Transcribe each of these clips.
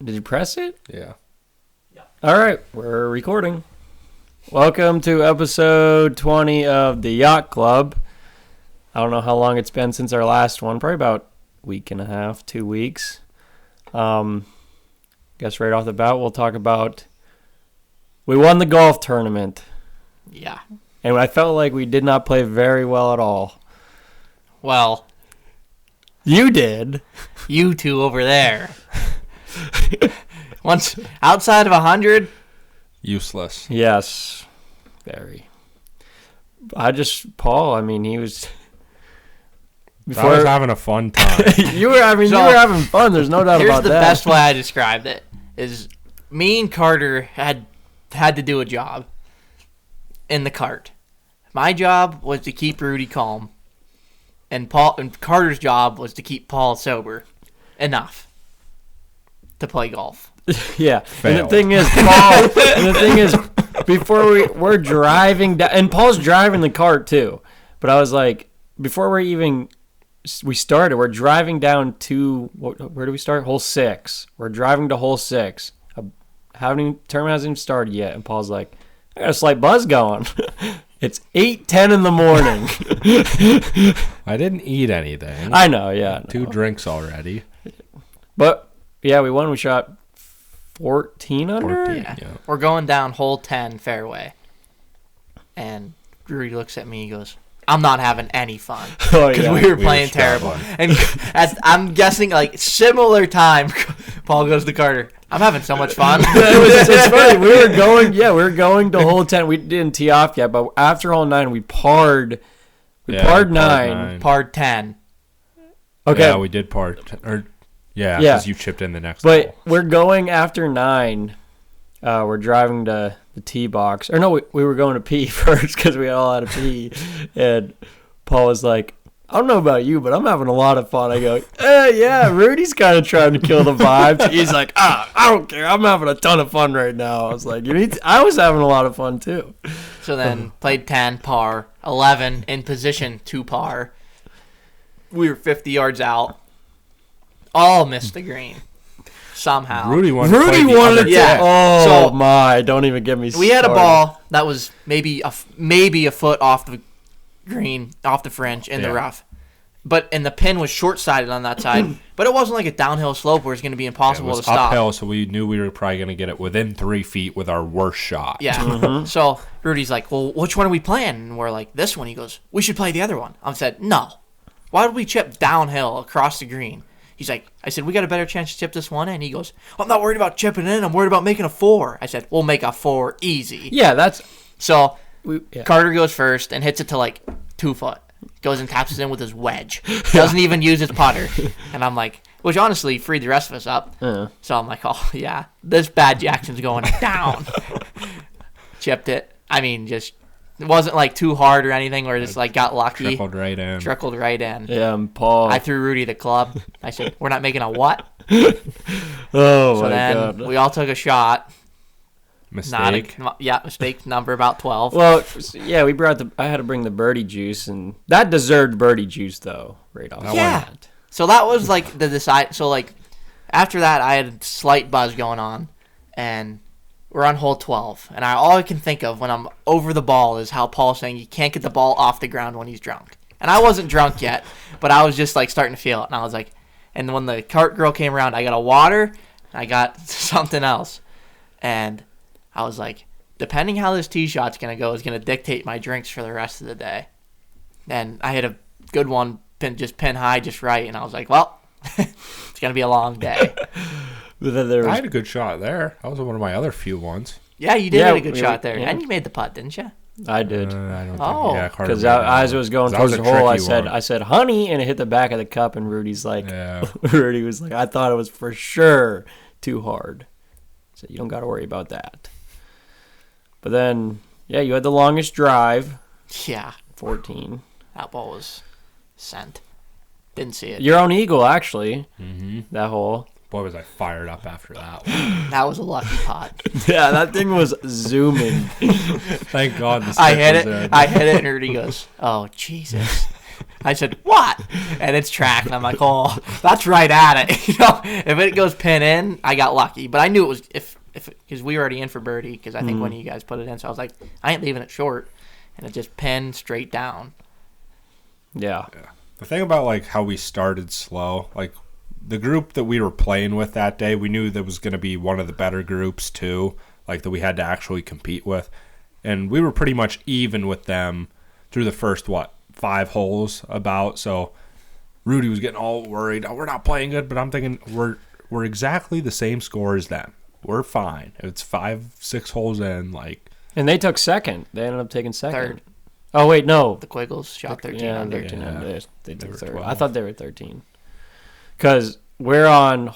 Did you press it? Yeah. All right, we're recording. Welcome to episode 20 of the Yacht Club. I don't know how long it's been since our last one. Probably about a week and a half, 2 weeks. Guess right off the bat, we'll talk about... We won the golf tournament. Yeah. And I felt like we did not play very well at all. Well, You did. you two over there. Once outside of 100, Useless. Yes. Very. Paul, I mean, he was... I was having a fun time. you were having fun. There's no doubt here's about the that. best way I described it, is me and Carter had to do a job in the cart. My job was to keep Rudy calm, and Carter's job was to keep Paul sober enough to play golf. Yeah. Failed. And the thing is, Paul, before we're driving down, and Paul's driving the cart too, but I was like, before we started, we're driving down to, where do we start? Hole 6. We're driving to hole 6. Tournament hasn't even started yet, and Paul's like, I got a slight buzz going. It's 8:10 in the morning. I didn't eat anything. I know, yeah. 2 drinks already. But, yeah, we won. We shot 14 under? 14. Yeah. Yeah. We're going down hole 10 fairway, and Rudy looks at me and goes, I'm not having any fun. Oh, Because yeah. we were playing terrible. And as I'm guessing, like, similar time, Paul goes to Carter, I'm having so much fun. It's funny. We were going to hole 10. We didn't tee off yet, but after hole 9, we parred. Parred 9. Parred 10. Okay. Yeah, we did part. Yeah. Because you chipped in the next But hole. we're going after 9. We're driving to the tee box. Or no, we were going to pee first because we all had to pee. And Paul was like, I don't know about you, but I'm having a lot of fun. I go, yeah, Rudy's kind of trying to kill the vibe. He's like, I don't care. I'm having a ton of fun right now. I was like, I was having a lot of fun too. So then played 10, par, 11, in position to par. We were 50 yards out. All missed the green. Somehow. Rudy wanted to play the wanted other to. Yeah. Oh So- my! Don't even get me started. We had a ball that was maybe a foot off the green, off the fringe in the Yeah. rough. And the pin was short-sided on that side. But it wasn't like a downhill slope where it's going to be It impossible was to stop. uphill, so we knew we were probably going to get it within 3 feet with our worst shot. Yeah. So Rudy's like, well, which one are we playing? And we're like, this one. He goes, we should play the other one. I said, no. Why would we chip downhill across the green? He's like, I said, we got a better chance to chip this one in. And he goes, I'm not worried about chipping in. I'm worried about making a 4. I said, we'll make a 4 easy. Yeah, that's. So Yeah. Carter goes first and hits it to like 2 foot. Goes and taps it in with his wedge. Doesn't even use his putter. And I'm like, which honestly freed the rest of us up. So I'm like, oh, yeah, this bad Jackson's going down. Chipped it. I mean, just, it wasn't like too hard or anything where it just like got lucky. Trickled right in. Trickled right in. Yeah, and Paul. I threw Rudy the club. I said, we're not making a what? Oh So my then god. we all took a shot. Mistake. Mistake number about 12. Well, yeah, I had to bring the birdie juice, and that deserved birdie juice though, right off. Yeah. So that was like the decide. So like after that, I had a slight buzz going on, and we're on hole 12. And all I can think of when I'm over the ball is how Paul's saying you can't get the ball off the ground when he's drunk. And I wasn't drunk yet, but I was just like starting to feel it. And I was like, and when the cart girl came around, I got a water, and I got something else, and I was like, depending how this tee shot's gonna go is gonna dictate my drinks for the rest of the day. And I hit a good one, pin high, just right, and I was like, well, it's gonna be a long day. But then I had a good shot there. That was one of my other few ones. Yeah, you did Yeah, hit a good we- shot there, yeah. and you made the putt, didn't you? I did. I don't think. Oh. Yeah, Carter Because made that as it one. was going That towards was the a hole, tricky one. I said, honey, and it hit the back of the cup, and Rudy's like, Yeah. Rudy was like, I thought it was for sure too hard. So you don't got to worry about that. But then, yeah, you had the longest drive, Yeah, 14. that ball was sent. Didn't see it. Your own eagle, actually, Mm-hmm. that hole. Boy, was I fired up after that one. That was a lucky putt. Yeah, that thing was zooming. Thank God the I stick hit was it. in. I hit it, and Rudy goes, "Oh Jesus!" I said, what? And it's track. And I'm like, oh, that's right at it. If it goes pin in, I got lucky. But I knew it was because we were already in for birdie because I think one of you guys put it in. So I was like, I ain't leaving it short. And it just pinned straight down. Yeah. The thing about like how we started slow, like the group that we were playing with that day, we knew that was going to be one of the better groups too, like that we had to actually compete with. And we were pretty much even with them through the first, 5 holes about. So Rudy was getting all worried. Oh, we're not playing good, but I'm thinking we're exactly the same score as them. We're fine. It's 5-6 holes in, like. And they took second. They ended up taking second. Third. Oh, wait, no. The Quiggles shot 13 Yeah, under. 13 Yeah. under. They took were third. 12. I thought they were 13. Because we're on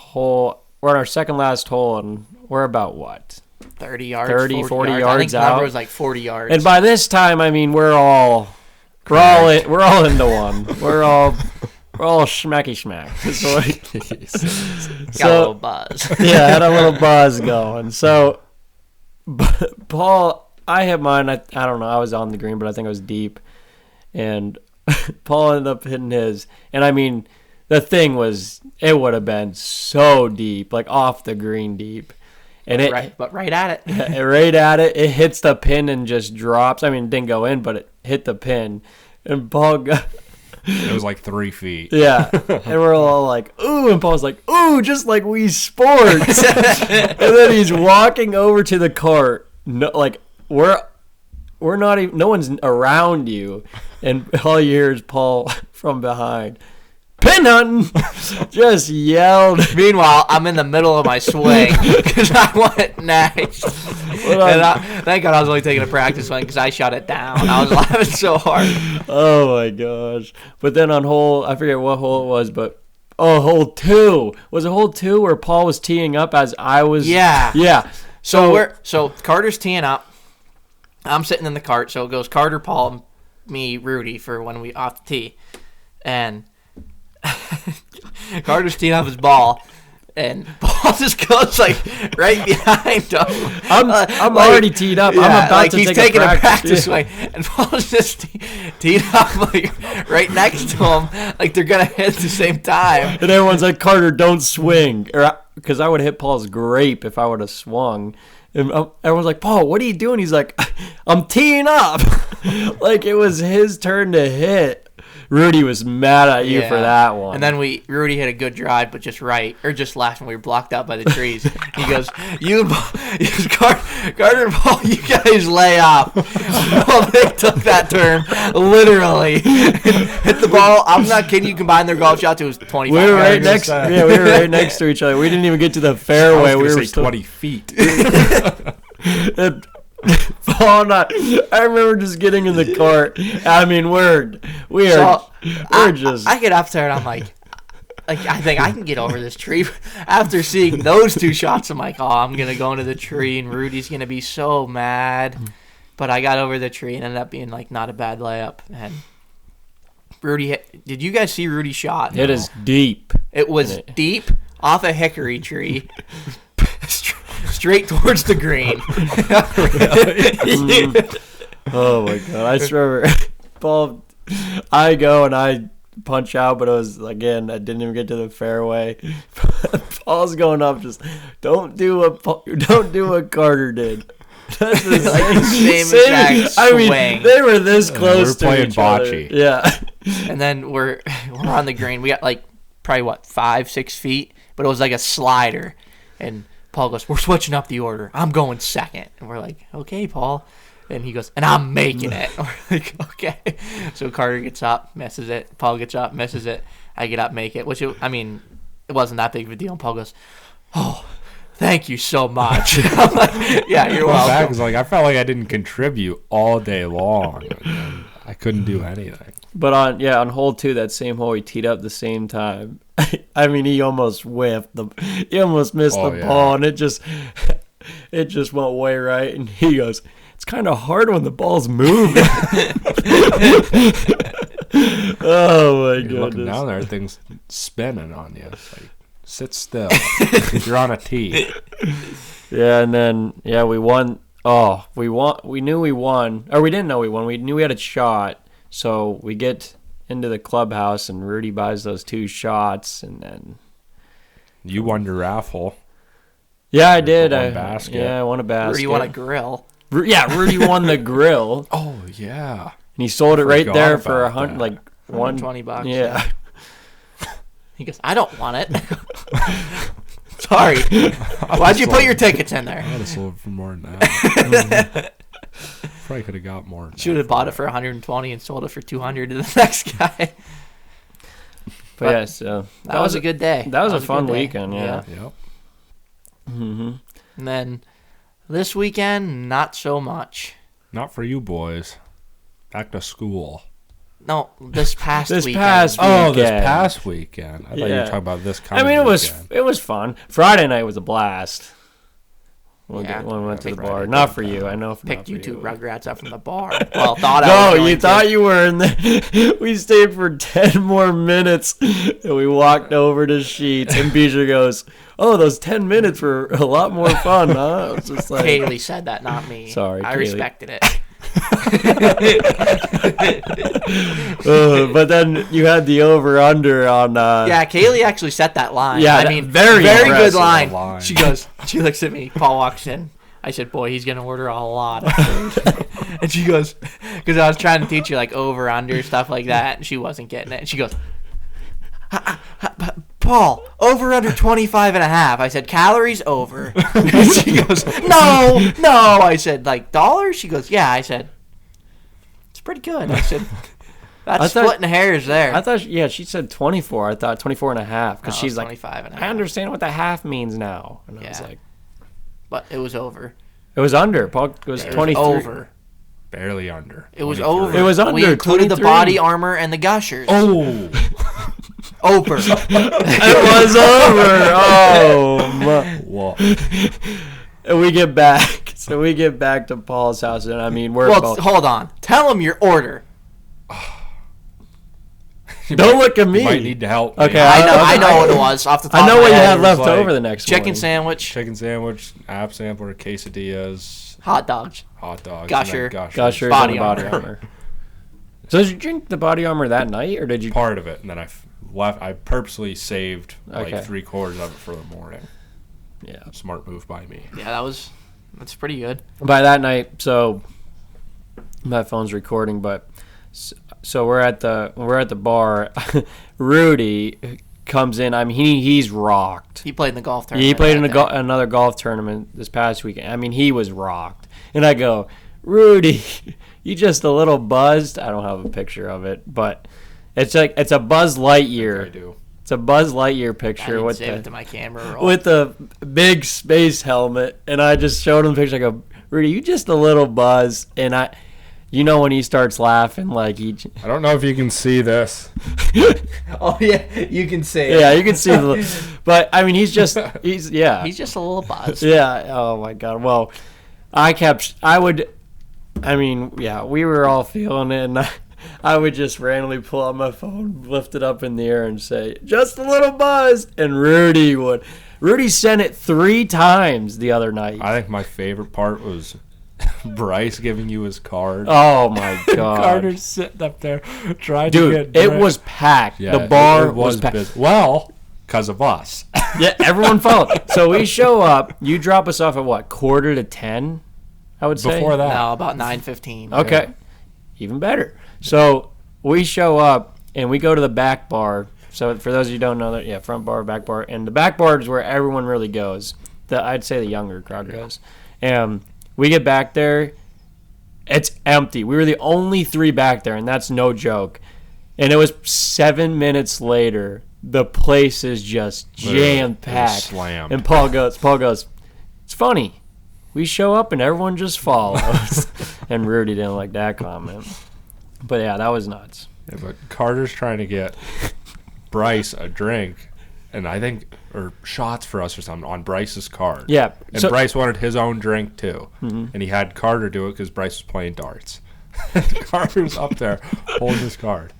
our second last hole, and we're about what? 30 yards, 30, 40 I think yards the number out. was like 40 yards. And by this time, I mean we're all into one. We're all schmacky schmack. Got a little buzz. Yeah, had a little buzz going. So Paul, I hit mine. I don't know. I was on the green, but I think I was deep, and Paul ended up hitting his. And I mean, the thing was, it would have been so deep, like off the green deep. And right at it. Right at it. It hits the pin and just drops. I mean, it didn't go in, but it hit the pin. And Paul got... It was like 3 feet. Yeah. And we're all like, ooh. And Paul's like, ooh, just like Wii Sports. And then he's walking over to the cart. No, like, we're not even... No one's around you. And all you hear is Paul from behind. Pin hunting! Just yelled. Meanwhile, I'm in the middle of my swing because I went next. Thank God I was only taking a practice swing because I shot it down. I was laughing so hard. Oh my gosh. But then on I forget what hole it was, but hole 2. Was it hole 2 where Paul was teeing up as I was? Yeah. Yeah. So Carter's teeing up. I'm sitting in the cart. So it goes Carter, Paul, me, Rudy for when we off the tee. And Carter's teeing up his ball, and Paul just goes like right behind him. I'm already teed up. Yeah, I'm about to he's take taking a practice swing, and Paul's just teed up like right next to him, like they're gonna hit at the same time. And everyone's like, Carter, don't swing, because I would have hit Paul's grape if I would have swung. And everyone's like, Paul, what are you doing? He's like, I'm teeing up. Like it was his turn to hit. Rudy was mad at you for that one. And then Rudy hit a good drive, but just left when we were blocked out by the trees. He goes, Carter and Paul, you guys lay up. Well, they took that turn, literally. Hit the ball. I'm not kidding you, combined their golf shots, it was 25 we were right yards. we were right next to each other. We didn't even get to the fairway. I was We gonna were say 20 feet. And Paul and I remember just getting in the cart. I mean, we're just. I get up there and I'm like, I think I can get over this tree. After seeing those 2 shots, I'm like, oh, I'm gonna go into the tree and Rudy's gonna be so mad. But I got over the tree and ended up being like not a bad layup. And Rudy, did you guys see Rudy's shot? It is deep. It was deep off a hickory tree. Straight towards the green. Oh my god! I just remember, Paul. I go and I punch out, but it was again. I didn't even get to the fairway. Paul's going up. Just don't do what Carter did. That's the same exact I mean, swing. they were this close we're to playing each other. bocce. Yeah. And then we're on the green. We got like probably 5-6 feet, but it was like a slider. And Paul goes, we're switching up the order. I'm going second. And we're like, okay, Paul. And he goes, and I'm making it. And we're like, okay. So Carter gets up, misses it. Paul gets up, misses it. I get up, make it. It wasn't that big of a deal. And Paul goes, oh, thank you so much. I'm like, yeah, you're welcome. Back, like, I felt like I didn't contribute all day long. I couldn't do anything. But on hole 2, that same hole, he teed up the same time. I mean, he almost whiffed he almost missed the ball, and it just went way right. And he goes, "It's kind of hard when the ball's moving." Oh my You're looking goodness! down there, things spinning on you. It's like, sit still. You're on a tee. Yeah, and then we won. Oh, we won. We knew we won, or we didn't know we won. We knew we had a shot. So we get into the clubhouse, and Rudy buys those 2 shots, and then You won your raffle. yeah, I did. One basket. Yeah, I won a basket. Rudy won a grill. Yeah, Rudy won the grill, Oh yeah. and he sold it right Forgot there for about that. like $120. Yeah. He goes, I don't want it. Sorry. Why'd you put your tickets in there? I would have sold it for more than that. Probably could have got more. than Should that have bought it for 120 and sold it for 200 to the next guy. But yeah, so That was a good day. That was a good fun day. weekend. Yeah. Yep. Mm-hmm. And then this weekend, not so much. Not for you boys. Back to school. No, this past This weekend. past Oh, this Weekend. past weekend. I thought you Yeah. were talking about this I coming mean, weekend. it was fun. Friday night was a blast. When Yeah. we went to the Friday bar. night Not was for you. I know. Picked not you for two Rugrats up from the bar. Well, thought I No, was going you to. thought you were in there. We stayed for 10 more minutes, and we walked over to Sheets, and Bijou goes, "Oh, those 10 minutes were a lot more fun, huh?" I was just like, Kaylee said that, not me. Sorry, I Kaylee. respected it. but then you had the over/under on. Yeah, Kaylee actually set that line. Yeah, I mean, very good impressive line. She goes, she looks at me. Paul walks in. I said, "Boy, he's gonna order a lot of food." And she goes, because I was trying to teach her like over under stuff like that, and she wasn't getting it. And she goes, "Paul, over under 25 and a half." I said, "Calories over." And she goes, "No." I said, "Like dollars?" She goes, "Yeah." I said, "It's pretty good." I said, I "That's thought- splitting hairs there." I thought, she said 24. I thought 24 and a half because No, she's it's like, 25 and a I half. understand what the half means now. And I was Yeah. like, But it was over. it was under. Paul was It was 23. over. Barely under. It was 23. over. It was under, We included 23. the body armor and the gushers. Oh. Over. It was over. Oh, my. Whoa. And we get back. So we get back to Paul's house, and I mean, we're Well, both. hold on. Tell him your order. Don't look at me. You might need to help me. Okay, I know what it was off the top I know of my what you head. had was left like over the next Chicken morning. sandwich, Chicken sandwich, app sampler, quesadillas, hot dogs. hot dogs, Gusher. and then Gushers Body and the body armor. armor. So did you drink the body armor that night, or did you? Part of it, and then left. I purposely saved Okay. like 3/4 of it for the morning. Yeah. Smart move by me. Yeah, that's pretty good. By that night, so my phone's recording, but so we're at the bar. Rudy comes in. I mean, he's rocked. He played in the golf tournament. He played in that day. another golf tournament this past weekend. I mean, he was rocked. And I go, Rudy, you just a little buzzed. I don't have a picture of it, but it's like it's a Buzz Lightyear. I do. It's a Buzz Lightyear I picture didn't with save it to the my camera roll. with the big space helmet, and I just showed him the picture. I go, Rudy, you just a little buzz, and you know when he starts laughing, like he. I don't know if you can see this. Oh yeah, you can say. Yeah, you can see the, but I mean, he's just He's just a little buzzed. Yeah. Oh my God. Well, we were all feeling it, and I would just randomly pull out my phone, lift it up in the air, and say, "Just a little buzzed," and Rudy would. Rudy sent it 3 times the other night. I think my favorite part was Bryce giving you his card. Oh my God. Carter's sitting up there trying to Dude, get it drink. was packed. Yeah, the bar it was packed. busy. Well, because of us. Yeah, everyone followed. So we show up. You drop us off at what, 9:45? I would say. Before that. No, about 9:15. Okay. Even better. So we show up and we go to the back bar. So for those of you who don't know that, yeah, front bar, back bar. And the back bar is where everyone really goes. I'd say the younger crowd goes. And we get back there. It's empty. We were the only 3 back there, and that's no joke. And it was 7 minutes later. The place is just jam-packed. Slammed. And Paul goes, it's funny. We show up and everyone just follows. And Rudy didn't like that comment. But yeah, that was nuts. Yeah, but Carter's trying to get Bryce a drink, and I think, or shots for us or something, on Bryce's card. Yeah. And So, Bryce wanted his own drink too. And he had Carter do it because Bryce was playing darts. Carter's up there holding his card.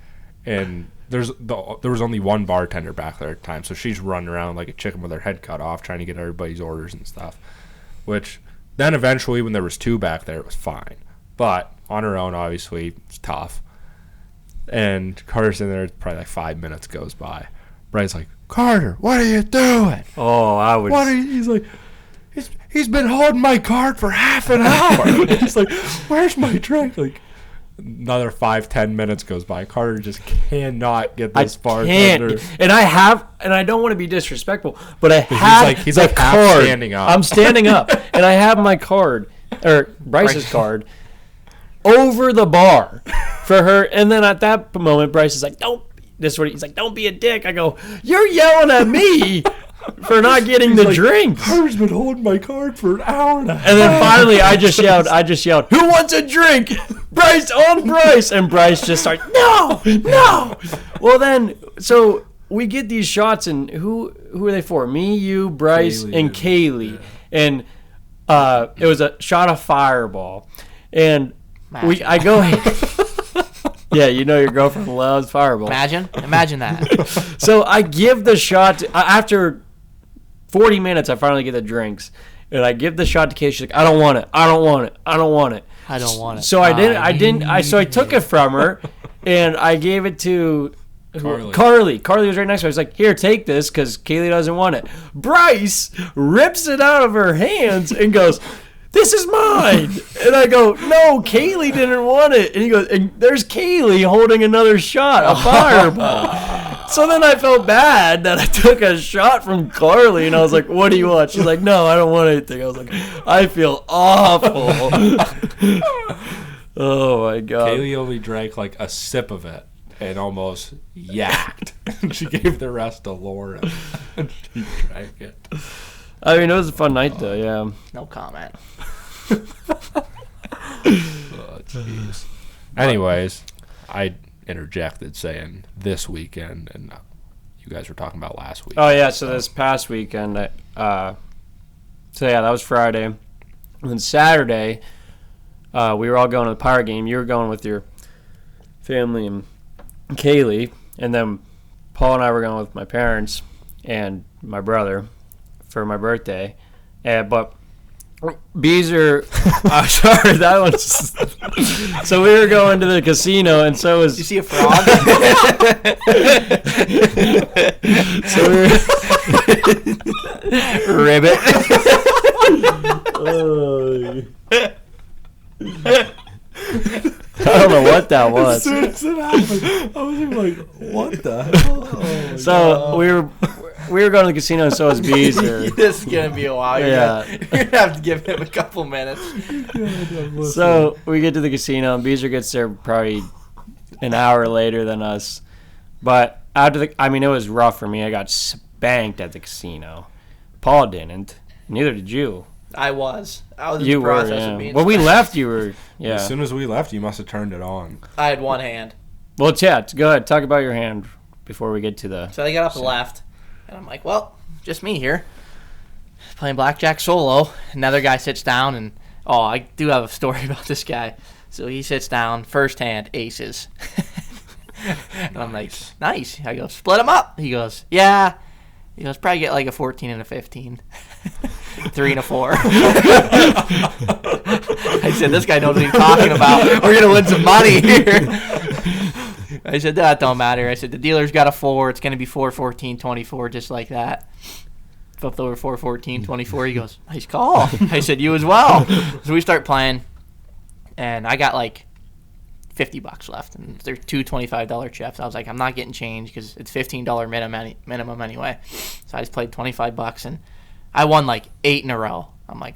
And there was only one bartender back there at the time, so she's running around like a chicken with her head cut off trying to get everybody's orders and stuff. Which then eventually when there was 2 back there, it was fine. But on her own, obviously, it's tough. And Carter's in there. Probably like 5 minutes goes by. Brian's like, Carter, what are you doing? Oh, I would. He's like, he's been holding my card for half an hour. He's like, where's my drink? Like, another 5-10 minutes goes by. Carter just cannot get this bartender. And I don't want to be disrespectful, but I have he's the like half card. standing up. I'm standing up, and I have my card, or Bryce's card, over the bar for her. And then at that moment, Bryce is like, he's like, don't be a dick. I go, you're yelling at me for not getting the drinks. Carter's been holding my card for an hour and a half. And then finally, I just yelled, who wants a drink? Bryce, on Bryce. And Bryce just started, no. Well, then, so we get these shots, and who are they for? Me, you, Bryce, and Kaylee. Yeah. And it was a shot of Fireball. And I go, yeah, you know your girlfriend loves Fireball. Imagine that. So I give the shot, after 40 minutes, I finally get the drinks. And I give the shot to Kay. She's like, I don't want it. So so I took it from her, and I gave it to Carly. Carly was right next to her. I was like, here, take this, because Kaylee doesn't want it. Bryce rips it out of her hands and goes, this is mine. And I go, no, Kaylee didn't want it. And he goes, and there's Kaylee holding another shot, a Fireball. So then I felt bad that I took a shot from Carly, and I was like, what do you want? She's like, no, I don't want anything. I was like, I feel awful. Oh, my God. Kaylee only drank like a sip of it and almost yacked. She gave the rest to Lauren. She drank it. I mean, it was a fun night, though, yeah. No comment. Oh, jeez. Anyways, I interjected saying this weekend, and you guys were talking about last week. Oh, yeah, so this past weekend, that was Friday. And then Saturday, we were all going to the Pirate game. You were going with your family and Kaylee, and then Paul and I were going with my parents and my brother for my birthday. But Beezer, sorry, that one's. So we were going to the casino, and so was. Did you see a frog? So we were. Ribbit. I don't know what that was. As soon as it happened, I was like, what the hell? Oh, so we were going to the casino, and so was Beezer. This is going to be a while. Yeah. You're going to have to give him a couple minutes. So we get to the casino, and Beezer gets there probably an hour later than us. But it was rough for me. I got spanked at the casino. Paul didn't. Neither did you. I was you in the process of being When we left, you were, yeah. As soon as we left, you must have turned it on. I had one hand. Well, chat, go ahead. Talk about your hand before we get to the... So they got up the left, and I'm like, well, just me here. Playing blackjack solo. Another guy sits down, and, I do have a story about this guy. So he sits down, first hand, aces. And I'm like, nice. I go, split them up. He goes, yeah. He goes, probably get like a 14 and a 15. 3 and a 4. I said, this guy knows what he's talking about. We're going to win some money here. I said, that don't matter. I said, the dealer's got a 4. It's going to be 4, 14, 24, just like that. Flipped over 4, 14, 24. He goes, nice call. I said, you as well. So we start playing, and I got like $50 left, and they're two $25 chips. I was like, I'm not getting change because it's $15 minimum anyway. So I just played $25, and I won like 8 in a row. I'm like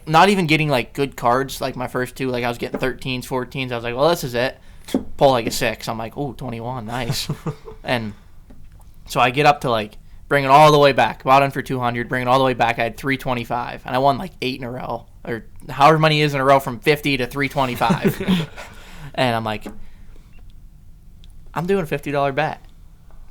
not even getting like good cards like my first two. Like I was getting 13s, 14s. I was like, well, this is it. Pull like a 6. I'm like, oh, 21, nice. And so I get up to like bring it all the way back. Bought in for 200, bring it all the way back. I had 325, and I won like 8 in a row, or however many is in a row from 50 to 325. And I'm like, I'm doing a $50 bet.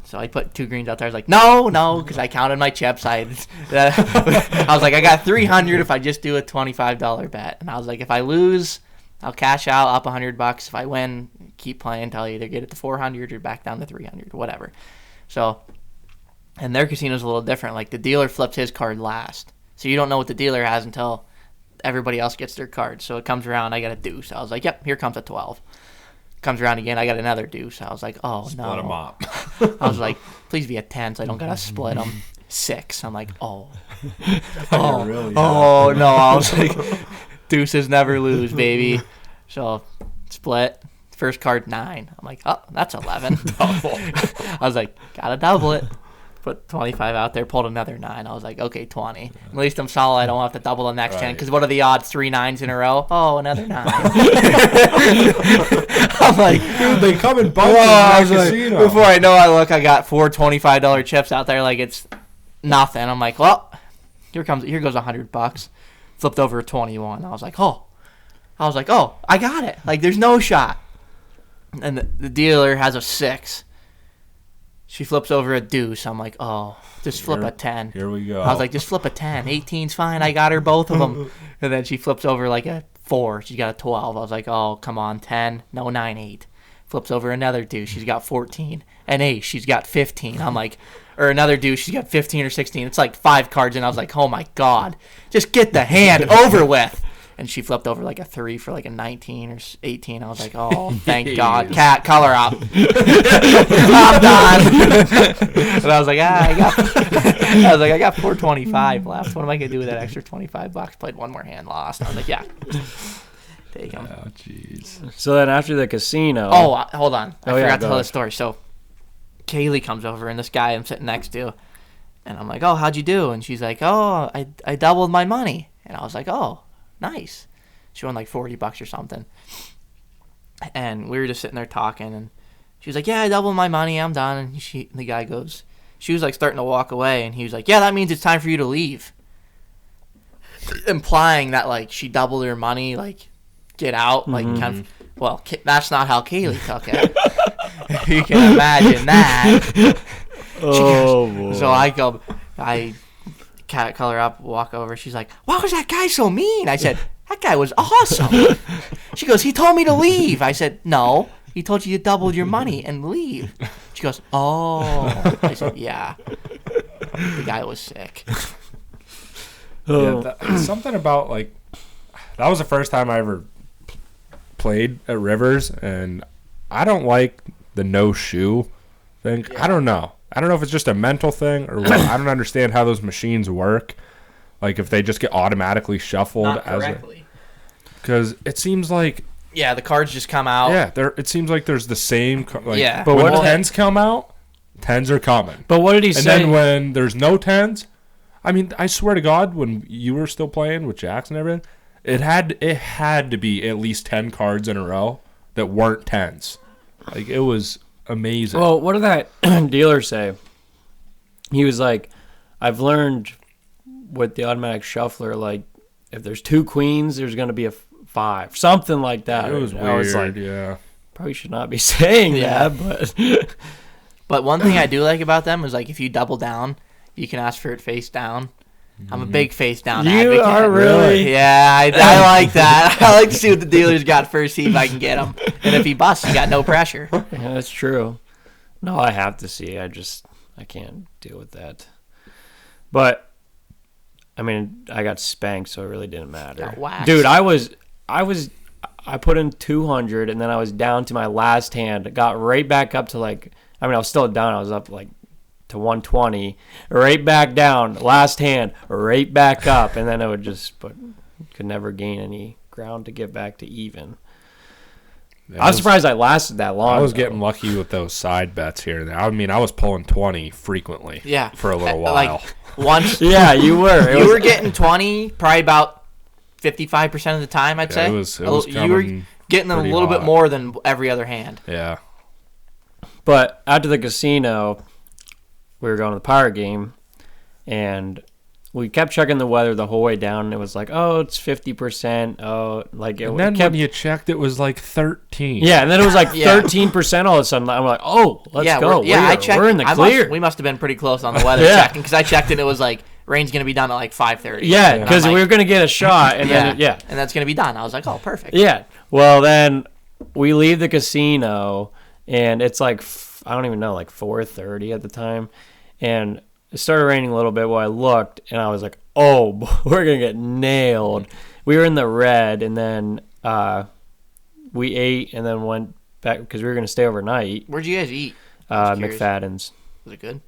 So I put 2 greens out there. I was like, no, because I counted my chips. I was like, I got 300 if I just do a $25 bet. And I was like, if I lose, I'll cash out up $100. If I win, keep playing until I either get it to 400 or back down to 300, whatever. So, and their casino's a little different. Like the dealer flips his card last. So you don't know what the dealer has until everybody else gets their card. So it comes around, I got a deuce. I was like, yep, here comes a 12. Comes around again. I got another deuce. I was like, oh, Split no. them up. I was like, please be a 10 so I don't got to split them. 6. I'm like, oh. Oh, really? Oh, no. I was like, deuces never lose, baby. So, split. First card, 9. I'm like, oh, that's 11. I was like, gotta double it. Put 25 out there, pulled another 9. I was like, okay, 20. At least I'm solid. I don't have to double the next 10. Because what are the odds? 3 9s in a row? Oh, another 9. I'm like, Dude, they come in bunches I in was the like, casino. before I know, I got 4 $25 chips out there. Like it's nothing. I'm like, well, here goes $100. Flipped over a 21. I was like, oh, I got it. Like there's no shot. And the dealer has a 6. She flips over a deuce. I'm like, oh, just flip a 10. Here we go. I was like, just flip a 10. 18's fine. I got her both of them. And then she flips over like a 4. She's got a 12. I was like, oh, come on, 10. No, 9, 8. Flips over another deuce. She's got 14. An ace. She's got 15. I'm like, or another deuce. She's got 15 or 16. It's like 5 cards. And I was like, oh, my God. Just get the hand over with. And she flipped over like a 3 for like a 19 or 18. I was like, oh, thank God. Cat, color up. I'm done. And I was like, I got 425 left. What am I going to do with that extra $25? Played one more hand, lost. I was like, yeah. Take them. Oh, jeez. So then after the casino. Oh, hold on. I Oh, yeah, forgot to go tell the ahead. story. So Kaylee comes over, and this guy I'm sitting next to, and I'm like, oh, how'd you do? And she's like, oh, I doubled my money. And I was like, oh, nice. She won like $40 or something. And we were just sitting there talking, and she was like, yeah, I doubled my money. I'm done. And the guy goes, she was like starting to walk away, and he was like, yeah, that means it's time for you to leave. Implying that like she doubled her money, like get out, like kind of. Well, that's not how Kaylee took it. You can imagine that. Oh, boy. So I cat color up, walk over. She's like, why was that guy so mean? I said, that guy was awesome. She goes, he told me to leave. I said, no, he told you to double your money and leave. She goes, oh. I said, yeah. The guy was sick. Yeah, something about like that was the first time I ever played at Rivers, and I don't like the no shoe thing. I don't know if it's just a mental thing or what. I don't understand how those machines work. Like if they just get automatically shuffled Not correctly. Because it seems like Yeah, the cards just come out. it seems like there's the same Yeah. But But when what- 10s come out, 10s are coming. But what did he And say? then when there's no 10s, I mean, I swear to God, when you were still playing with Jackson and everything, it had to be at least 10 cards in a row that weren't 10s. Like, it was amazing. Well, what did that dealer say? He was like, I've learned with the automatic shuffler, like, if there's 2 queens, there's going to be a 5. Something like that. it was weird, I was like, yeah. probably should not be saying Yeah. that, but... But one thing I do like about them is like if you double down, you can ask for it face down. I'm a big face down You advocate. are really? Yeah, I like that. I like to see what the dealer's got first, see if I can get him. And if he busts, you got no pressure. Yeah, that's true. No, I have to see. I can't deal with that. But I mean, I got spanked, so it really didn't matter. Got waxed. Dude, I put in 200, and then I was down to my last hand. Got right back up to I was still down. I was up to 120, right back down. Last hand, right back up, and then it would but could never gain any ground to get back to even. I was surprised I lasted that long. I was though. getting lucky with those side bets here and there. I mean, I was pulling 20 frequently Yeah. for a little while. Like once Yeah, you were. It you was- were getting 20, probably about 55% of the time, I'd say. it was You were coming getting a pretty little bit hot. more than every other hand. Yeah. But after the casino, we were going to the Pirate game, and we kept checking the weather the whole way down. And it was like, oh, it's 50%. Oh, like it And then kept. when you checked, it was like 13. Yeah, and then it was like Yeah. 13% all of a sudden. I'm like, oh, let's go. I checked. We're in the clear. We must have been pretty close on the weather Yeah. checking because I checked and it was like rain's gonna be done at like 5:30. Yeah, And I'm because like, we were going to get a shot, and then, yeah. and that's gonna be done. I was like, oh, perfect. Yeah. Well, then we leave the casino, and it's like, I don't even know, like 4:30 at the time. And it started raining a little bit while I looked, and I was like, oh, boy, we're going to get nailed. We were in the red, and then we ate and then went back because we were gonna stay overnight. Where'd you guys eat? Just curious. McFadden's. Was it good?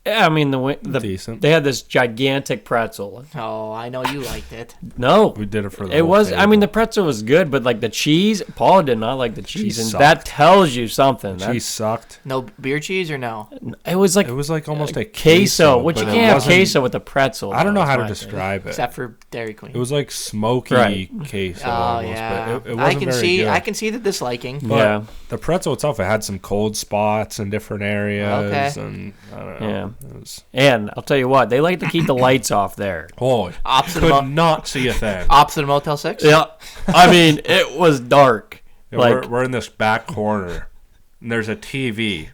Yeah, I mean the Decent. they had this gigantic pretzel. Oh, I know you liked it. No, We did it for the it whole was. I table. mean, the pretzel was good, but like the cheese, Paul did not like the cheese, and sucked. that tells you something. cheese sucked. No beer cheese or no? It was like It was like almost a queso, which you but it can't have wasn't- queso with a pretzel. I don't know though, how is to my thing. describe it. Except for Dairy Queen. It was like smoky Right. queso Oh almost, yeah, but it I wasn't can very see. good. I can see the disliking. But Yeah. the pretzel itself, it had some cold spots in different areas, Okay. and I don't know. Yeah. It was, And I'll tell you what, they like to keep the lights off there. oh, Opposite could of not see a thing. opposite of Motel 6. Yeah, I mean it was dark. Yeah, Like we're in this back corner, and there's a TV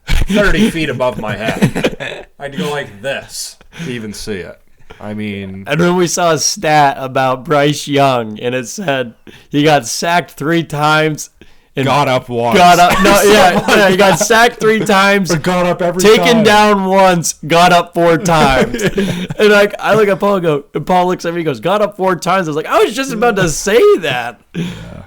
30 feet above my head. I had to go like this to even see it. I mean, and then we saw a stat about Bryce Young, and it said he got sacked 3 times. And got up once. Got up. No, yeah, he got sacked 3 times. Or got up every Taken time. down once, got up 4 times. And like I look at Paul and go, and Paul looks at me and goes, got up 4 times. I was like, I was just about to say that. Yeah.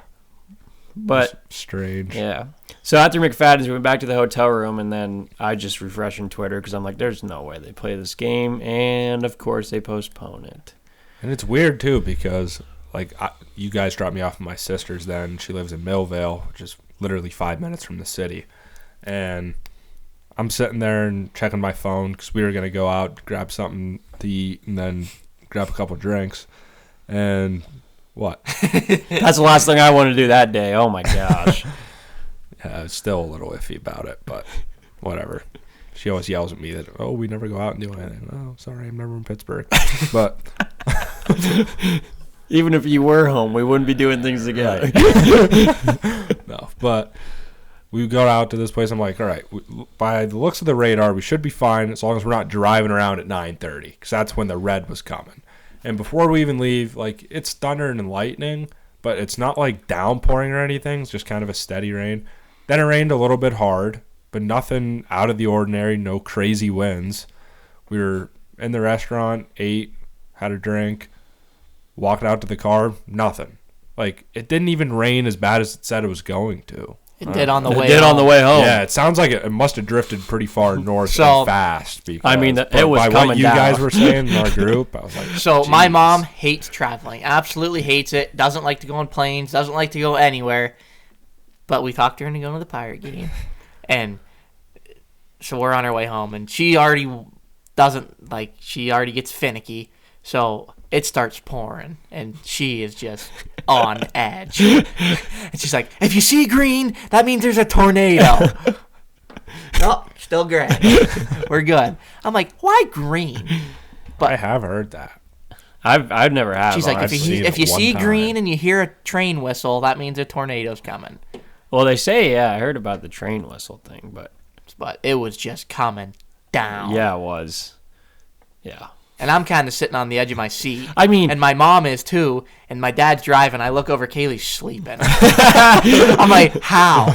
But Strange. yeah. So after McFadden's, we went back to the hotel room, and then I just refreshed Twitter because I'm like, there's no way they play this game. And of course, they postpone it. And it's weird too because like you guys dropped me off at my sister's then. She lives in Millvale, which is literally 5 minutes from the city. And I'm sitting there and checking my phone because we were going to go out, grab something to eat, and then grab a couple drinks. And what? That's the last thing I want to do that day. Oh my gosh. Yeah, it's still a little iffy about it, but whatever. She always yells at me that, oh, we never go out and do anything. Oh, sorry, I'm never in Pittsburgh. But Even if you were home, we wouldn't be doing things together. no, but we go out to this place. I'm like, all right, by the looks of the radar, we should be fine as long as we're not driving around at 9:30 because that's when the red was coming. And before we even leave, like it's thundering and lightning, but it's not like downpouring or anything. It's just kind of a steady rain. Then it rained a little bit hard, but nothing out of the ordinary, no crazy winds. We were in the restaurant, ate, had a drink, walked out to the car, nothing. Like, it didn't even rain as bad as it said it was going to. It did on the It way. did on the home. way home. Yeah, it sounds like it must have drifted pretty far north So- and fast. Because, I mean, it but was by coming what you down. guys were saying in our group, I was like, So my "Jeez." mom hates traveling. Absolutely hates it. Doesn't like to go on planes. Doesn't like to go anywhere. But we talked her into going to the Pirate game, and so we're on our way home, and she already doesn't like. She already gets finicky, so it starts pouring, and she is just on edge. And she's like, "If you see green, that means there's a tornado." Nope, still gray. We're good. I'm like, why green? I have heard that. I've never had She's one. like, I've if seen you it one see time. green and you hear a train whistle, that means a tornado's coming. Well, they say, yeah, I heard about the train whistle thing, but But it was just coming down. yeah, it was. Yeah. And I'm kind of sitting on the edge of my seat. I mean, And my mom is too. And my dad's driving. I look over, Kaylee's sleeping. I'm like, how?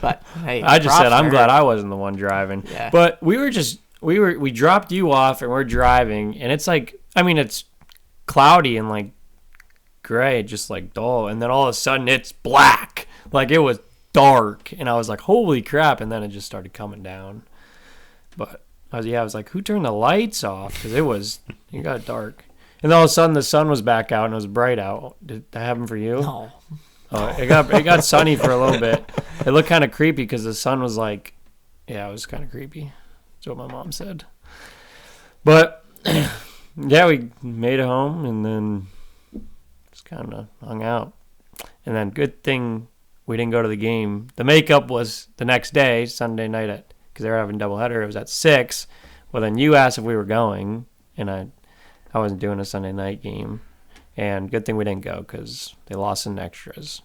But hey, I just props said to I'm her. glad I wasn't the one driving. Yeah. But we dropped you off and we're driving and it's like, I mean, it's cloudy and like gray, just like dull, and then all of a sudden it's black. Like it was dark and I was like, holy crap, and then it just started coming down. But I was like, who turned the lights off? Because it got dark. And then all of a sudden the sun was back out and it was bright out. Did that happen for you? No. Oh, it got sunny for a little bit. It looked kind of creepy because the sun was like, yeah, it was kind of creepy. That's what my mom said. But yeah, we made it home and then just kind of hung out. And then good thing we didn't go to the game. The makeup was the next day, Sunday night, because they were having doubleheader. It was at 6. Well, then you asked if we were going, and I wasn't doing a Sunday night game. And good thing we didn't go because they lost in extras.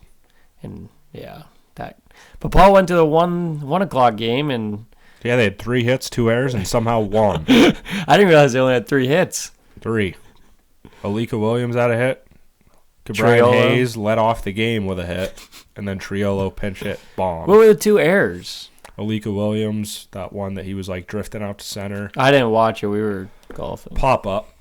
And yeah, that. But Paul went to the 1 o'clock game, and Yeah, they had 3 hits, 2 errors, and somehow won. I didn't realize they only had 3 hits. 3. Alika Williams had a hit. Brian Triolo. Hayes led off the game with a hit, and then Triolo pinch hit bomb. What were the 2 errors? Alika Williams, that one that he was like drifting out to center. I didn't watch it. We were golfing. Pop up.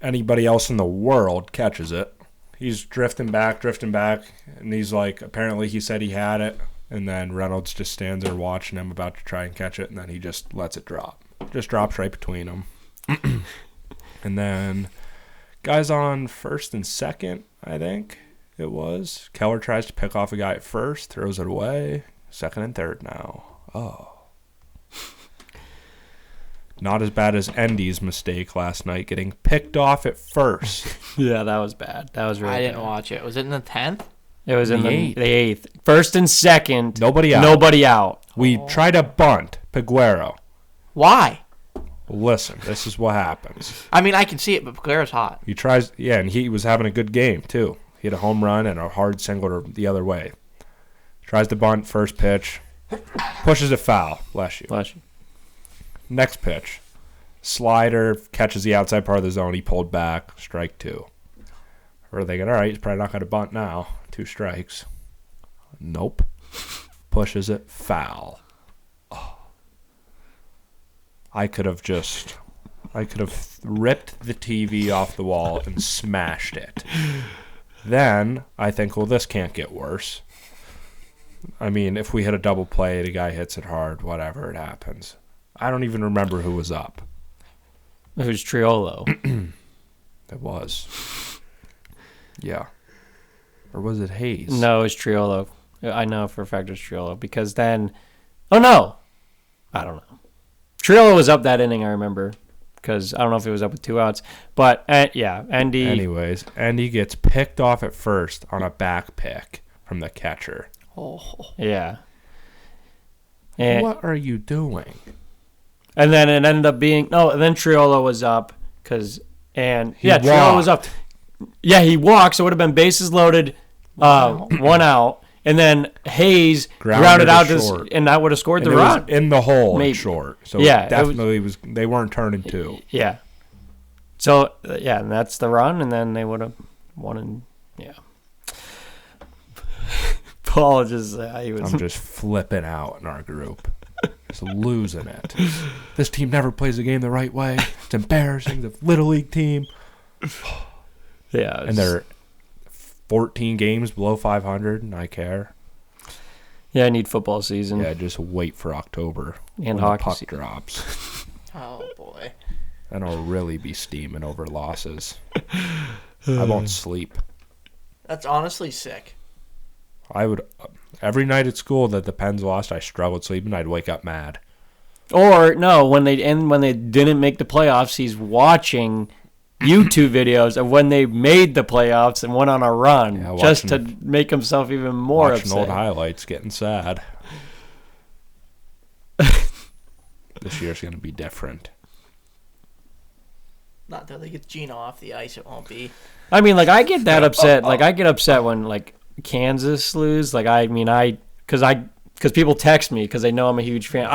Anybody else in the world catches it. he's drifting back, and he's like, apparently he said he had it, and then Reynolds just stands there watching him about to try and catch it, and then he just lets it drop. Just drops right between them. And then guys on first and second, I think it was. Keller tries to pick off a guy at first, throws it away. Second and third now. Oh. Not as bad as Endy's mistake last night, getting picked off at first. Yeah, that was bad. That was really I didn't bad. watch it. Was it in the 10th? It was in The the eighth. First and second. Nobody out. Nobody out. We tried to bunt Peguero. Why? Listen, this is what happens. I mean, I can see it, but Peguero's hot. He tries, and he was having a good game, too. He had a home run and a hard single the other way. Tries to bunt, first pitch. Pushes it foul. Bless you. Bless you. Next pitch. Slider, catches the outside part of the zone. He pulled back. Strike two. We're thinking, all right, he's probably not going to bunt now. 2 strikes. Nope. Pushes it foul. Oh. I could have ripped the TV off the wall and smashed it. Then I think, well, this can't get worse. I mean, if we hit a double play, the guy hits it hard, whatever, it happens. I don't even remember who was up. It was Triolo. It was. Yeah. Or was it Hayes? No, it was Triolo. I know for a fact it was Triolo because then... Oh, no. I don't know. Triolo was up that inning, I remember, because I don't know if he was up with 2 outs. But, yeah, Endy... Anyways, Endy gets picked off at first on a back pick from the catcher. Oh. Yeah. And, What are you doing? and then it ended up being... No, and then Triolo was up because... Triolo was up. Yeah, he walked, so it would have been bases loaded, 1 out. And then Hayes grounded out this, short. and that would have scored And the it was run. in the hole Maybe. and short. So Yeah, it definitely was. They weren't turning 2. Yeah. So, yeah, and that's the run, and then they would have won. And yeah. Paul just, he was. I'm just flipping out in our group. Just losing it. This team never plays the game the right way. It's embarrassing. The Little League team. Yeah. And they're 14 games below 500, and I care. Yeah, I need football season. Yeah, just wait for October. And when hockey the puck season. drops. Oh, boy. Then I'll really be steaming over losses. I won't sleep. That's honestly sick. I would every night at school that the Pens lost, I struggled sleeping. I'd wake up mad. Or, no, when they didn't make the playoffs, he's watching YouTube videos of when they made the playoffs and went on a run Yeah, just to make himself even more Watching upset. old highlights, getting sad. This year's going to be different. Not till they get Gino off the ice, it won't be. I mean, like, I get that upset. Like, I get upset when, like, Kansas lose. Like, I mean, because people text me because they know I'm a huge fan.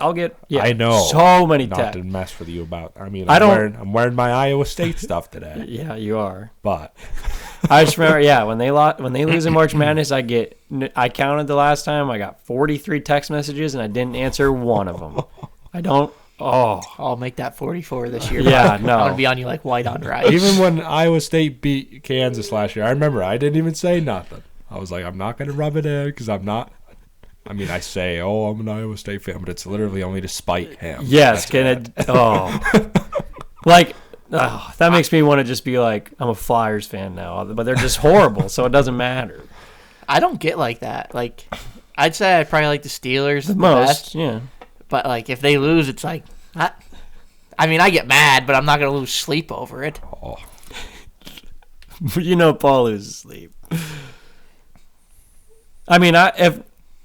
I'll get I know so many not texts. to mess with you about. I mean, I don't- I'm wearing my Iowa State stuff today, Yeah, you are. but I just remember, yeah, when they lose in March Madness, I counted the last time. I got 43 text messages and I didn't answer one of them. I don't. Oh, I'll make that 44 this year. Yeah, bud. no. I'm going to be on you like white on rice. even when Iowa State beat Kansas last year, I remember I didn't even say nothing. I was like, I'm not going to rub it in because I'm not. I mean, I say, oh, I'm an Iowa State fan, but it's literally only to spite him. yes, That's it. like, that makes me want to just be like, I'm a Flyers fan now, but they're just horrible, so it doesn't matter. I don't get like that. Like, I'd say I probably like the Steelers the Most, best. yeah. But, like, if they lose, it's like, I mean, I get mad, but I'm not going to lose sleep over it. Oh, You know, Paul loses sleep. I mean,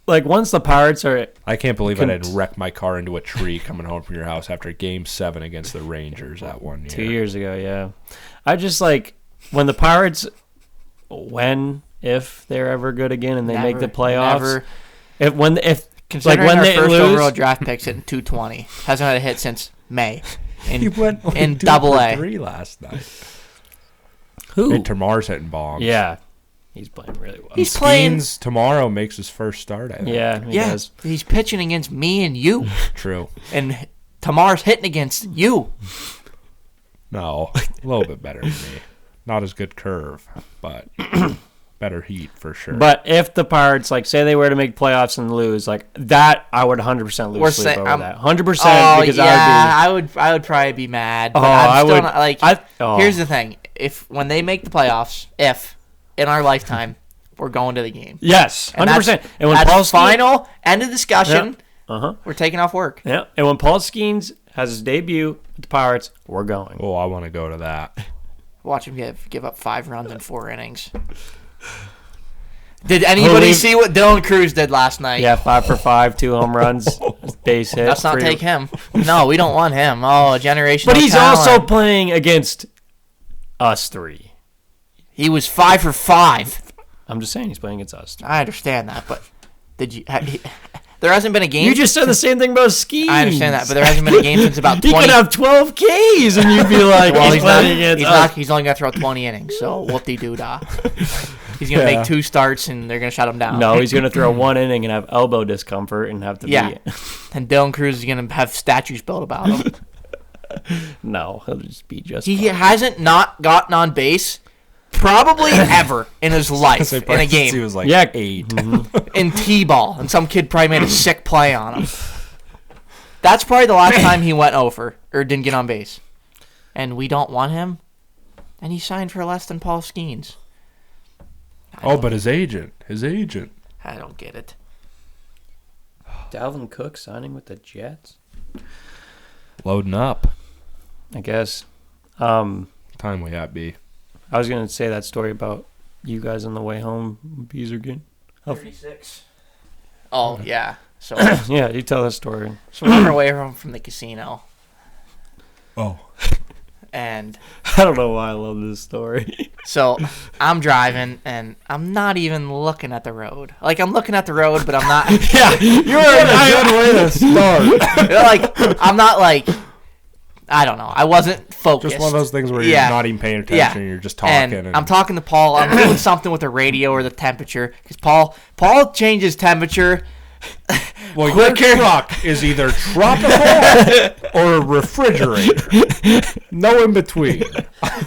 once the Pirates are, I can't believe I didn't wreck my car into a tree coming home from your house after Game 7 against the Rangers that one year. 2 years ago, yeah. I just like when the Pirates, if they're ever good again and they make the playoffs. Never. Considering when our they first lose, overall draft pick's hitting 220. Hasn't had a hit since May. He went like in 2 double for A. 3 last night. who? And Tamar's hitting bombs. Yeah, he's playing really well. He's playing. Skeens tomorrow makes his first start, I think. Yeah, he Yeah, does. he's pitching against me and you, True. and Tamar's hitting against you. No, a little bit better than me. Not as good curve, but better heat for sure. But if the Pirates, like, say they were to make playoffs and lose, like that, I would 100% lose sleep over that. 100% because I would probably be mad. But I'm still not, like. Here's the thing: when they make the playoffs, if in our lifetime we're going to the game, yes, 100%. And when that's Paul final end of discussion, yeah. We're taking off work. Yeah, and when Paul Skeens has his debut with the Pirates, we're going. Oh, I want to go to that. Watch him give up 5 runs in 4 innings. Did anybody see what Dylan Cruz did last night? Yeah, 5 for 5, 2 home runs, base hit. Let's not take him. No, we don't want him. Oh, a generational But he's talent. also playing against us 3. He was 5 for 5. I'm just saying he's playing against us 3. I understand that, but there hasn't been a game. You just said the same thing about Skeens. I understand that, but there hasn't been a game since about 20. He could have 12 Ks, and you'd be like, well, he's only going to throw 20 innings, so whoop-de-doo-dah. He's going to make 2 starts, and they're going to shut him down. No, he's going to throw 1 inning and have elbow discomfort and have to be... And Dylan Cruz is going to have statues built about him. No, he'll just be just He hasn't not gotten on base probably ever in his life in a game. He was like 8. In T-ball, and some kid probably made a sick play on him. That's probably the last time he went over or didn't get on base. And we don't want him. And he signed for less than Paul Skeens. But his agent. I don't get it. Dalvin Cook signing with the Jets? Loading up. I guess. Time we at, B. I was going to say that story about you guys on the way home, Beezergen. 36. Oh, yeah. So yeah, you tell that story. So we're on our way home from the casino. Oh. And I don't know why I love this story. So I'm driving, and I'm not even looking at the road. Like, I'm looking at the road, but I'm not. Yeah, you're in a good way to start. Like, I'm not like, I don't know. I wasn't focused. Just one of those things where you're not even paying attention. Yeah. You're just talking. And I'm talking to Paul. I'm doing something with the radio or the temperature. Because Paul changes temperature. Well, your truck is either tropical or refrigerator. No in between.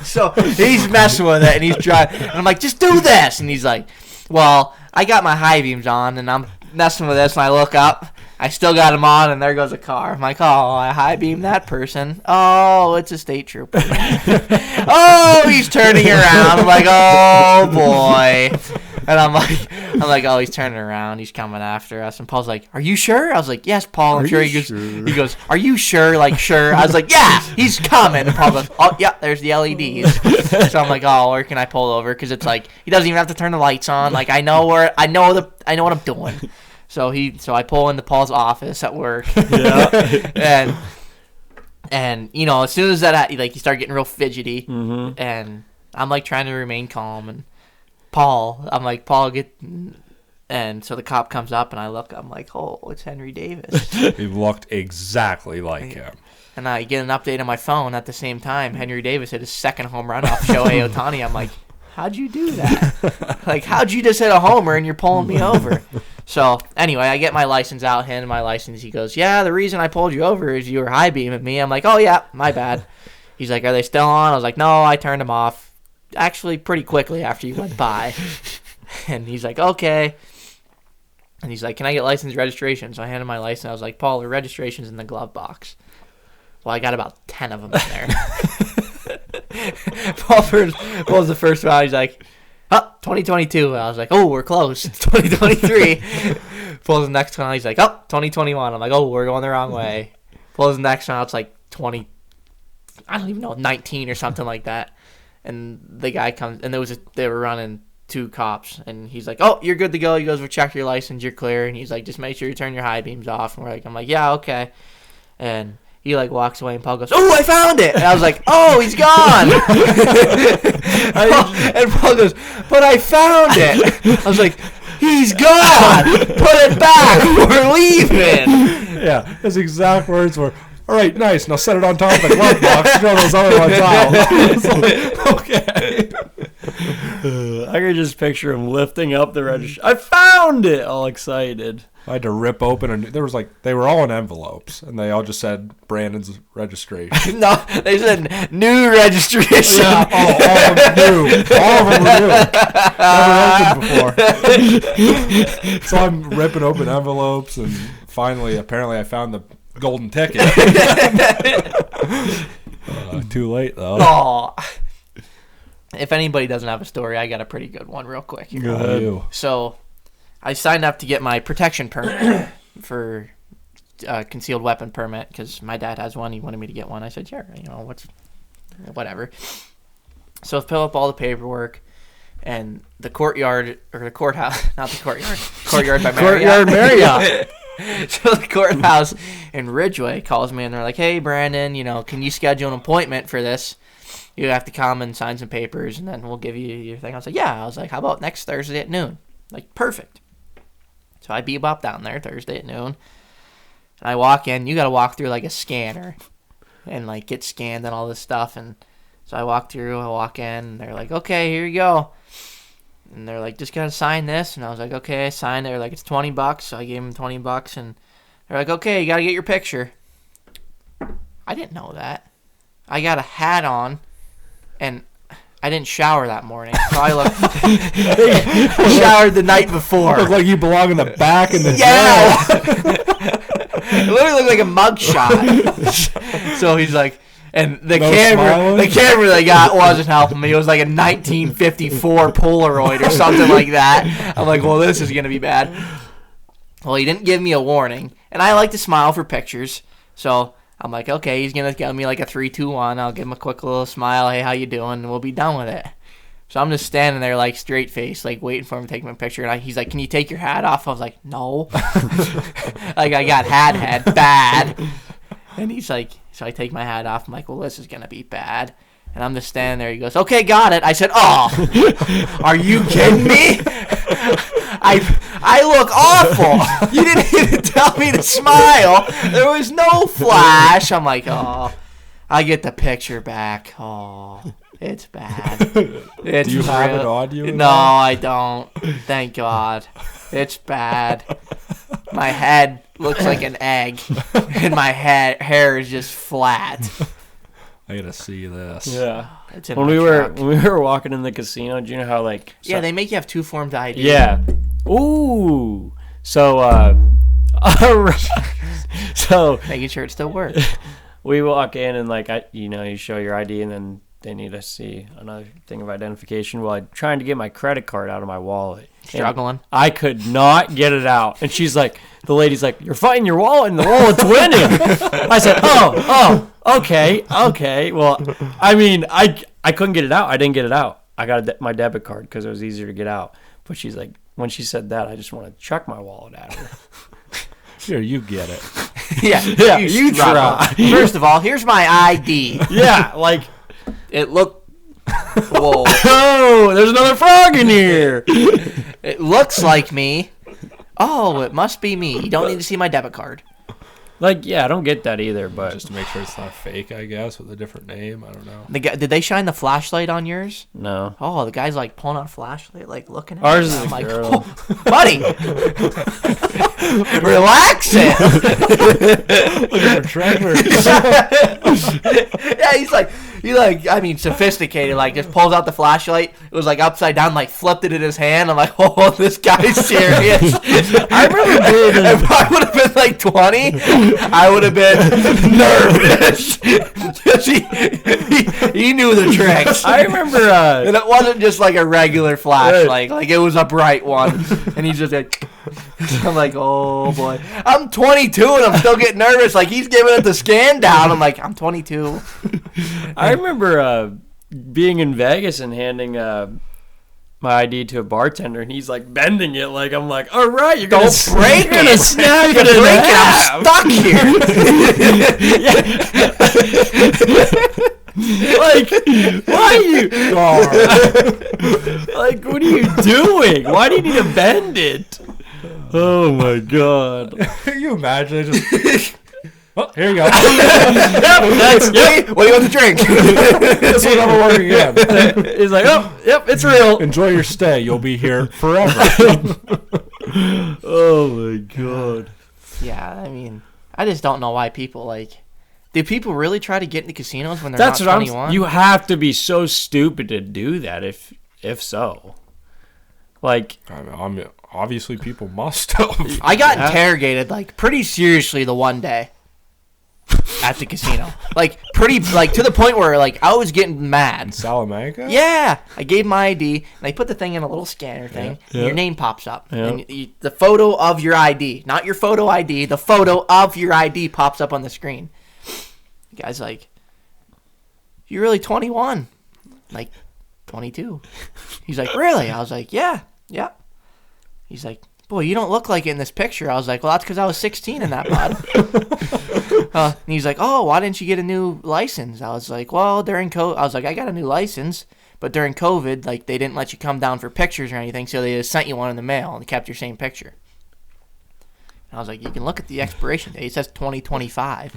So he's messing with it, and he's driving. And I'm like, just do this. And he's like, well, I got my high beams on, and I'm messing with this, and I look up. I still got them on, and there goes a car. I'm like, oh, I high beam that person. Oh, it's a state trooper. Oh, he's turning around. I'm like, oh boy. And I'm like, oh, he's turning around. He's coming after us. And Paul's like, are you sure? I was like, yes, Paul, I'm sure. He goes, are you sure? Like, sure. I was like, yeah, he's coming. And Paul goes, oh, yeah, there's the LEDs. So I'm like, oh, where can I pull over? Because it's like he doesn't even have to turn the lights on. Like, I know what I'm doing. So I pull into Paul's office at work. Yeah. and you know, as soon as that, like, you start getting real fidgety, and I'm like trying to remain calm, and Paul, and so the cop comes up, and I look, I'm like, oh, it's Henry Davis. He looked exactly like him. And I get an update on my phone at the same time. Henry Davis hit his second home run off Shohei Ohtani. I'm like, how'd you do that? Like, how'd you just hit a homer and you're pulling me over? So, anyway, I get my license out, hand him my license. He goes, yeah, the reason I pulled you over is you were high beaming me. I'm like, oh, yeah, my bad. He's like, are they still on? I was like, no, I turned them off. Actually, pretty quickly after you went by. And he's like, okay. And he's like, can I get license registration? So I handed my license. I was like, Paul, the registration's in the glove box. Well, I got about 10 of them in there. Paul pulls the first one. He's like, 2022. I was like, oh, we're close. It's 2023. Pulls the next one. He's like, 2021. I'm like, oh, we're going the wrong way. Pulls the next one. It's like 19 or something like that. And the guy comes, and they were running 2 cops, and he's like, oh, you're good to go. He goes, we'll check your license, you're clear. And he's like, just make sure you turn your high beams off. And I'm like, yeah, okay. And he like walks away, and Paul goes, oh, I found it. And I was like, oh, he's gone. And Paul goes, but I found it. I was like, he's gone. Put it back. We're leaving. Yeah, his exact words were, all right, nice. Now set it on top of the glove box. Throw those other ones out. Okay. I could just picture him lifting up the register. I found it, all excited. I had to rip open, and there was they were all in envelopes, and they all just said Brandon's registration. No, they said new registration. Yeah, all of them new. All of them were new. Never opened before. So I'm ripping open envelopes, and finally, apparently, I found the golden ticket. Too late, though. Oh. If anybody doesn't have a story, I got a pretty good one real quick. Go ahead. You. So I signed up to get my protection permit for concealed weapon permit because my dad has one. He wanted me to get one. I said, sure, whatever. So I fill up all the paperwork, and the courtyard, or the courthouse, not the courtyard, courtyard by Marriott. Courtyard Marriott. So the courthouse in Ridgeway calls me, and they're like, hey, Brandon, can you schedule an appointment for this? You have to come and sign some papers, and then we'll give you your thing. I was like, yeah. I was like, how about next Thursday at noon? Like, perfect. So I bebop down there Thursday at noon. And I walk in. You got to walk through, like, a scanner and, like, get scanned and all this stuff. And so I walk through. I walk in. And they're like, okay, here you go. And they're like, just got to sign this. And I was like, okay, I signed it. They're like, it's $20. So I gave them $20. And they're like, okay, you got to get your picture. I didn't know that. I got a hat on. And I didn't shower that morning. So I showered the night before. Look like you belong in the back in the yeah. It literally looked like a mugshot. So he's like, and the camera they got wasn't helping me. It was like a 1954 Polaroid or something like that. I'm like, well, this is gonna be bad. Well, he didn't give me a warning, and I like to smile for pictures, so I'm like, okay, he's going to give me like a 3, 2, 1. I'll give him a quick little smile. Hey, how you doing? And we'll be done with it. So I'm just standing there like straight face, like waiting for him to take my picture. And he's like, can you take your hat off? I was like, no. Like I got hat bad. And he's like, so I take my hat off. I'm like, well, this is going to be bad. And I'm just standing there. He goes, okay, got it. I said, oh, are you kidding me? I look awful. You didn't even tell me to smile. There was no flash. I'm like, oh, I get the picture back. Oh, it's bad. It's Do you have it on you? No, I don't. Thank God. It's bad. My head looks like an egg, and my hair is just flat. I gotta see this. Yeah. When we were walking in the casino, do you know how yeah, they make you have 2 forms of ID. Yeah. Ooh. So so making sure it still works. We walk in and you show your ID and then they need to see another thing of identification. Well, I'm trying to get my credit card out of my wallet. Struggling. I could not get it out. And the lady's like, you're fighting your wallet and the wallet's winning. I said, oh, okay. Well, I mean, I couldn't get it out. I didn't get it out. I got my debit card because it was easier to get out. But she's like, when she said that, I just want to chuck my wallet at her. Here, you get it. Yeah, you try. First of all, here's my ID. Yeah, it looked. Whoa! Oh, there's another frog in here. It looks like me. Oh, it must be me. You don't need to see my debit card. Yeah, I don't get that either, but just to make sure it's not fake, I guess, with a different name. I don't know. Did they shine the flashlight on yours? No. Oh, the guy's pulling out a flashlight, looking at ours. I'm is like, girl. oh, buddy, relax it. Look at Trevor. Yeah, he's sophisticated. Just pulls out the flashlight. It was upside down. Flipped it in his hand. I'm like, oh, this guy's serious. I remember being. If I would have been 20. I would have been nervous. he knew the tricks. I remember, and it wasn't just a regular flashlight. It was a bright one. And he's just I'm like, oh boy. I'm 22 and I'm still getting nervous. He's giving it the scan down. I'm like, I'm 22. I remember being in Vegas and handing my ID to a bartender, and he's bending it. I'm like, all right, you're gonna break it. You're gonna snap it in half. I'm stuck here. Why are you? What are you doing? Why do you need to bend it? Oh my God! Can you imagine? Oh, here you go. What do you want to drink? This will never work again. He's like, oh, yep, it's real. Enjoy your stay. You'll be here forever. Oh my god. Yeah, I mean, I just don't know why people like. Do people really try to get into casinos when they're That's not what 21? You have to be so stupid to do that. If so, like, I mean, obviously, people must have. I got interrogated like pretty seriously the one day at the casino, like pretty like to the point where like I was getting mad. Salamanca? Yeah, I gave my ID and I put the thing in a little scanner thing. Yeah. And your name pops up, Yeah. and the photo of your ID, not your photo ID, the photo of your ID pops up on the screen. The guy's like, "You're really 21?" Like, 22. He's like, "Really?" I was like, "Yeah." He's like, "Boy, you don't look like it in this picture." I was like, "Well, that's because I was 16 in that, bud." And he's like, "Oh, why didn't you get a new license?" I was like, "Well, during COVID," I was like, "I got a new license, but during COVID, like, they didn't let you come down for pictures or anything, so they just sent you one in the mail and kept your same picture." And I was like, "You can look at the expiration date. It says 2025."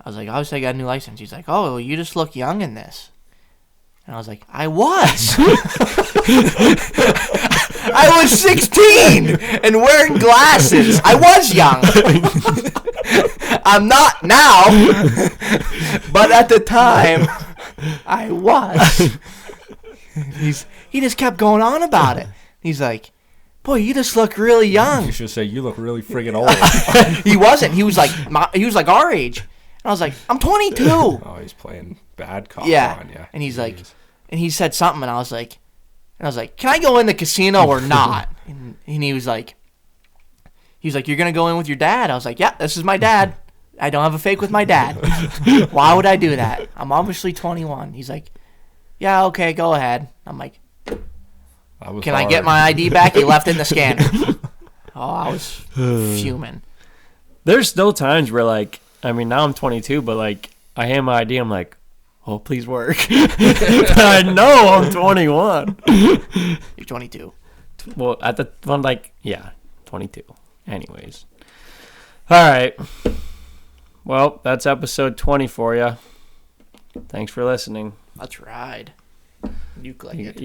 I was like, "Obviously, I got a new license." He's like, "Oh, well, you just look young in this." And I was like, "I was." I was 16 and wearing glasses. I was young. I'm not now, but at the time, I was. He just kept going on about it. He's like, "Boy, you just look really young." You should say, you look really friggin' old. He wasn't. He was like our age. And I was like, "I'm 22." Oh, he's playing bad cop Yeah. on you. And he's like, and he said something, and I was like, "Can I go in the casino or not?" And he was like, "You're gonna go in with your dad?" I was like, "Yeah, this is my dad. I don't have a fake with my dad. Why would I do that? I'm obviously 21." He's like, "Yeah, okay, go ahead." I'm like, "Can I get my ID back?" He left it in the scanner. Oh, I was fuming. There's still times where, like, I mean, now I'm 22, but like, I hand my ID, I'm like, oh, please work. I know I'm 21. You're 22. Well, at the one, like, yeah, 22. Anyways, all right. Well, that's episode 20 for you. Thanks for listening. Let's ride. You click it.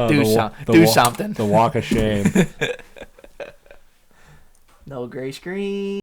Do something. The walk of shame. No gray screen.